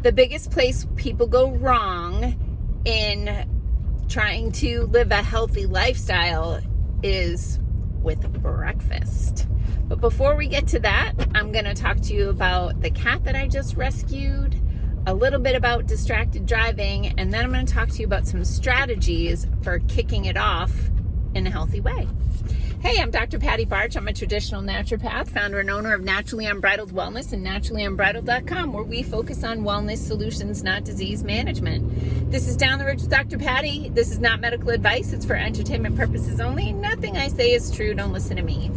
the biggest place people go wrong in trying to live a healthy lifestyle is with breakfast. But before we get to that, I'm going to talk to you about the cat that I just rescued, a little bit about distracted driving, and then I'm going to talk to you about some strategies for kicking it off in a healthy way. Hey, I'm Dr. Patty Barch. I'm a traditional naturopath, founder and owner of Naturally Unbridled Wellness and naturallyunbridled.com, where we focus on wellness solutions, not disease management. This is Down the Ridge with Dr. Patty. This is not medical advice. It's for entertainment purposes only. Nothing I say is true. Don't listen to me.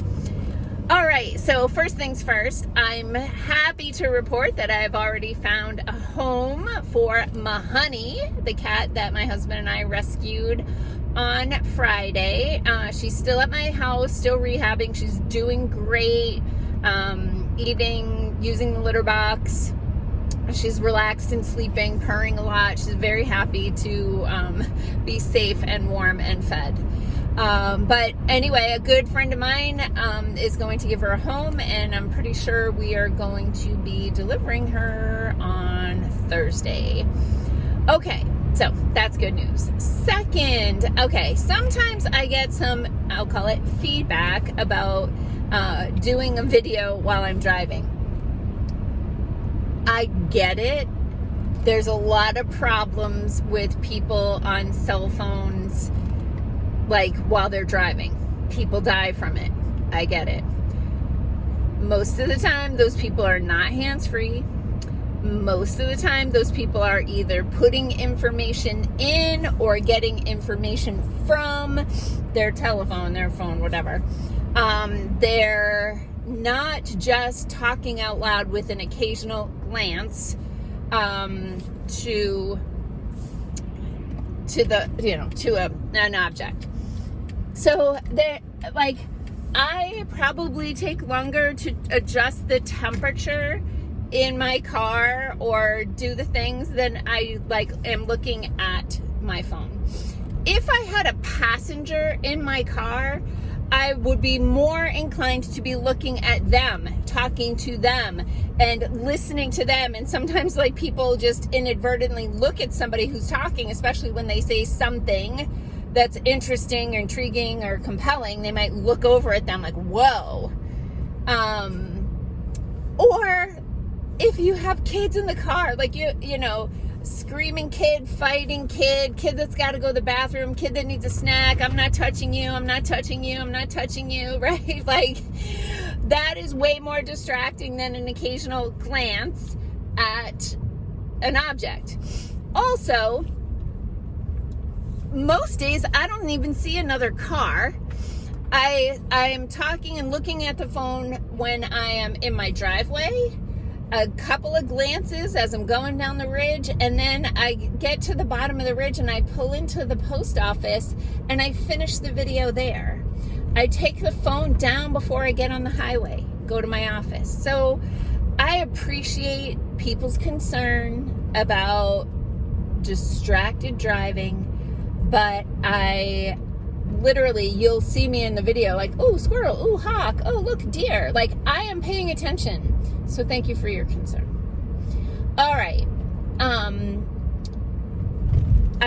All right, so first things first, I'm happy to report that I've already found a home for Mahoney, the cat that my husband and I rescued on Friday. She's still at my house, still rehabbing. She's doing great, eating, using the litter box. She's relaxed and sleeping, purring a lot. She's very happy to be safe and warm and fed. But anyway, a good friend of mine is going to give her a home, and I'm pretty sure we are going to be delivering her on Thursday. Okay, so that's good news. Second, okay, sometimes I get some, I'll call it feedback about doing a video while I'm driving. I get it. There's a lot of problems with people on cell phones, like while they're driving. People die from it. I get it. Most of the time, those people are not hands-free. Most of the time, those people are either putting information in or getting information from their telephone, their phone, whatever. They're not just talking out loud with an occasional glance to an object. So they're like, I probably take longer to adjust the temperature in my car or do the things than I am looking at my phone. If I had a passenger in my car, I would be more inclined to be looking at them, talking to them, and listening to them. And sometimes people just inadvertently look at somebody who's talking, especially when they say something that's interesting or intriguing or compelling. They might look over at them like, whoa. Or if you have kids in the car, screaming kid, fighting kid that's got to go to the bathroom, kid that needs a snack, I'm not touching you, I'm not touching you, I'm not touching you, right? That is way more distracting than an occasional glance at an object. Also, most days I don't even see another car. I'm talking and looking at the phone when I am in my driveway, a couple of glances as I'm going down the ridge, and then I get to the bottom of the ridge and I pull into the post office and I finish the video there. I take the phone down before I get on the highway, go to my office. So I appreciate people's concern about distracted driving, but I literally, you'll see me in the video oh, squirrel, oh, hawk, oh, look, deer. I am paying attention. So thank you for your concern. All right. I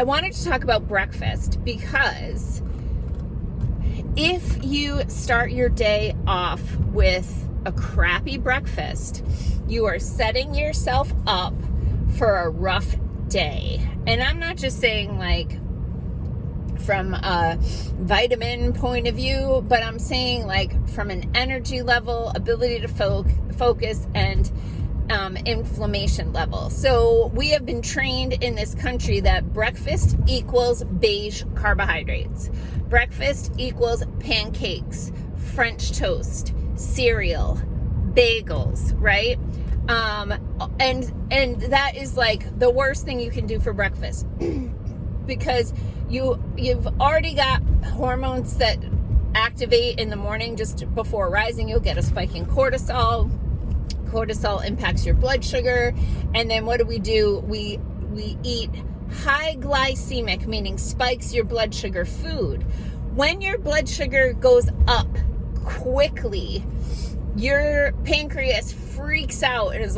wanted to talk about breakfast because if you start your day off with a crappy breakfast, you are setting yourself up for a rough day. And I'm not just saying from a vitamin point of view, but I'm saying from an energy level, ability to focus, and inflammation level. So we have been trained in this country that breakfast equals beige carbohydrates. Breakfast equals pancakes, French toast, cereal, bagels, right? And that is the worst thing you can do for breakfast because you've already got hormones that activate in the morning just before rising. You'll get a spike in cortisol. Cortisol impacts your blood sugar. And then what do? We eat high glycemic, meaning spikes your blood sugar food. When your blood sugar goes up quickly, your pancreas freaks out and is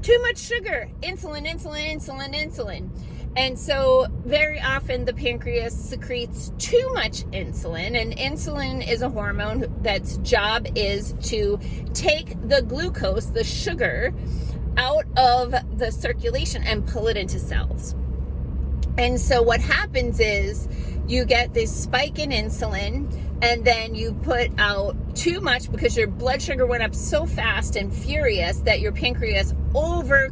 too much sugar, insulin, insulin, insulin, insulin. And so very often the pancreas secretes too much insulin, and insulin is a hormone that's job is to take the glucose, the sugar, out of the circulation and pull it into cells. And so what happens is you get this spike in insulin, and then you put out too much because your blood sugar went up so fast and furious that your pancreas over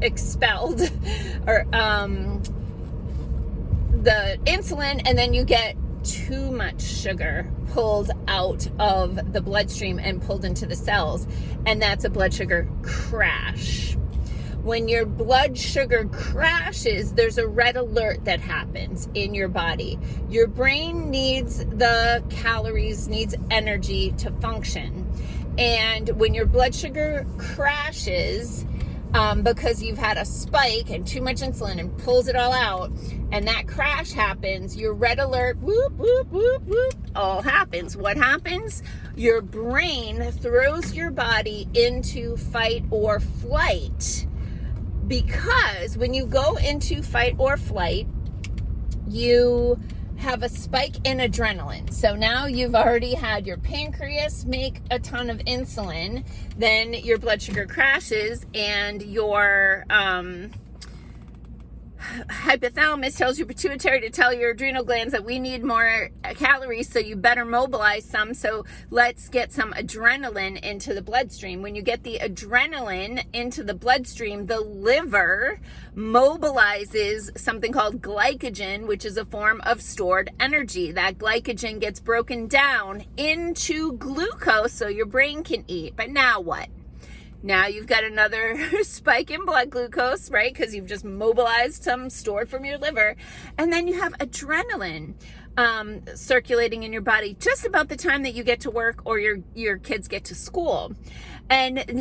expelled or the insulin, and then you get too much sugar pulled out of the bloodstream and pulled into the cells, and that's a blood sugar crash. When your blood sugar crashes, there's a red alert that happens in your body. Your brain needs the calories, needs energy to function. And when your blood sugar crashes, because you've had a spike and too much insulin and pulls it all out, and that crash happens, your red alert, whoop, whoop, whoop, whoop, all happens. What happens? Your brain throws your body into fight or flight, because when you go into fight or flight, you have a spike in adrenaline. So now you've already had your pancreas make a ton of insulin, then your blood sugar crashes, and your hypothalamus tells your pituitary to tell your adrenal glands that we need more calories, so you better mobilize some. So let's get some adrenaline into the bloodstream. When you get the adrenaline into the bloodstream, the liver mobilizes something called glycogen, which is a form of stored energy. That glycogen gets broken down into glucose so your brain can eat. But now what? Now you've got another spike in blood glucose, right? Because you've just mobilized some stored from your liver. And then you have adrenaline circulating in your body just about the time that you get to work or your kids get to school. And then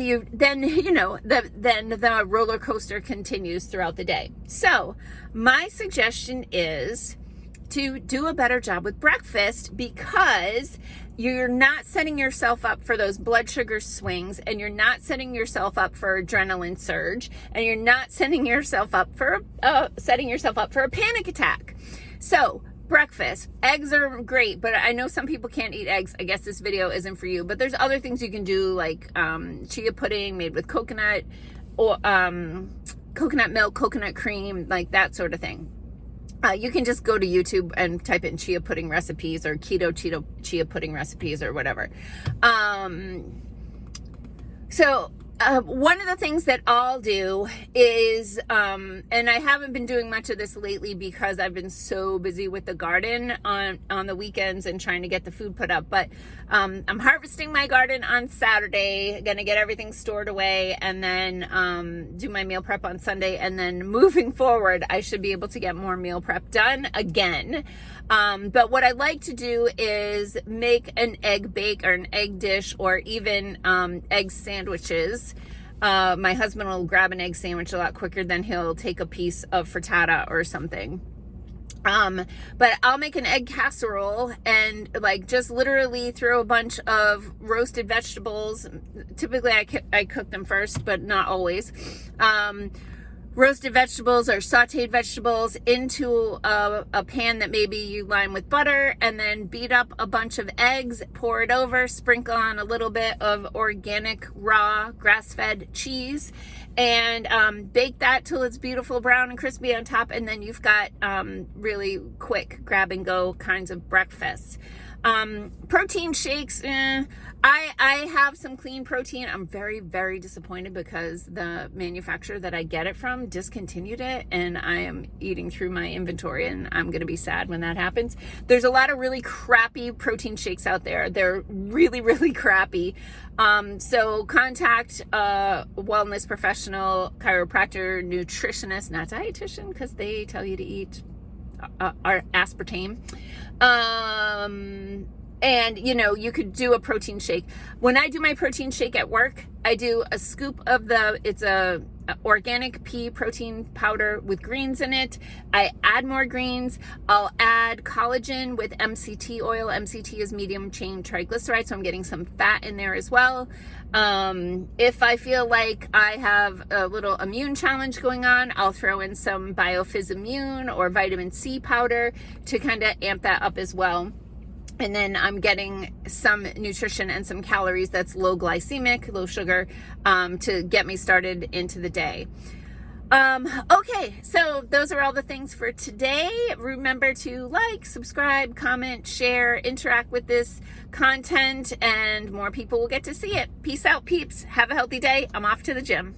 the roller coaster continues throughout the day. So my suggestion is to do a better job with breakfast, because you're not setting yourself up for those blood sugar swings, and you're not setting yourself up for adrenaline surge, and you're not setting yourself up for a panic attack. So breakfast, eggs are great, but I know some people can't eat eggs. I guess this video isn't for you, but there's other things you can do, like chia pudding made with coconut, or coconut milk, coconut cream, like that sort of thing. You can just go to YouTube and type in chia pudding recipes or keto chia pudding recipes or whatever. One of the things that I'll do is, and I haven't been doing much of this lately because I've been so busy with the garden on the weekends and trying to get the food put up, but I'm harvesting my garden on Saturday, gonna get everything stored away, and then do my meal prep on Sunday, and then moving forward, I should be able to get more meal prep done again. But what I like to do is make an egg bake or an egg dish, or even egg sandwiches. My husband will grab an egg sandwich a lot quicker than he'll take a piece of frittata or something. But I'll make an egg casserole and just literally throw a bunch of roasted vegetables. Typically I cook them first, but not always. Roasted vegetables or sauteed vegetables into a pan that maybe you line with butter, and then beat up a bunch of eggs, pour it over, sprinkle on a little bit of organic raw grass-fed cheese, and bake that till it's beautiful brown and crispy on top, and then you've got really quick grab and go kinds of breakfasts. Protein shakes, I have some clean protein. I'm very, very disappointed because the manufacturer that I get it from discontinued it, and I am eating through my inventory, and I'm going to be sad when that happens. There's a lot of really crappy protein shakes out there. They're really, really crappy. So contact a wellness professional, chiropractor, nutritionist, not dietitian, because they tell you to eat aspartame. And, you know, you could do a protein shake. When I do my protein shake at work, I do a scoop of it's a organic pea protein powder with greens in it. I add more greens. I'll add collagen with MCT oil. MCT is medium chain triglyceride, so I'm getting some fat in there as well. If I feel like I have a little immune challenge going on, I'll throw in some BioFizz Immune or vitamin C powder to kind of amp that up as well. And then I'm getting some nutrition and some calories that's low glycemic, low sugar, to get me started into the day. Okay, so those are all the things for today. Remember to like, subscribe, comment, share, interact with this content, and more people will get to see it. Peace out, peeps. Have a healthy day. I'm off to the gym.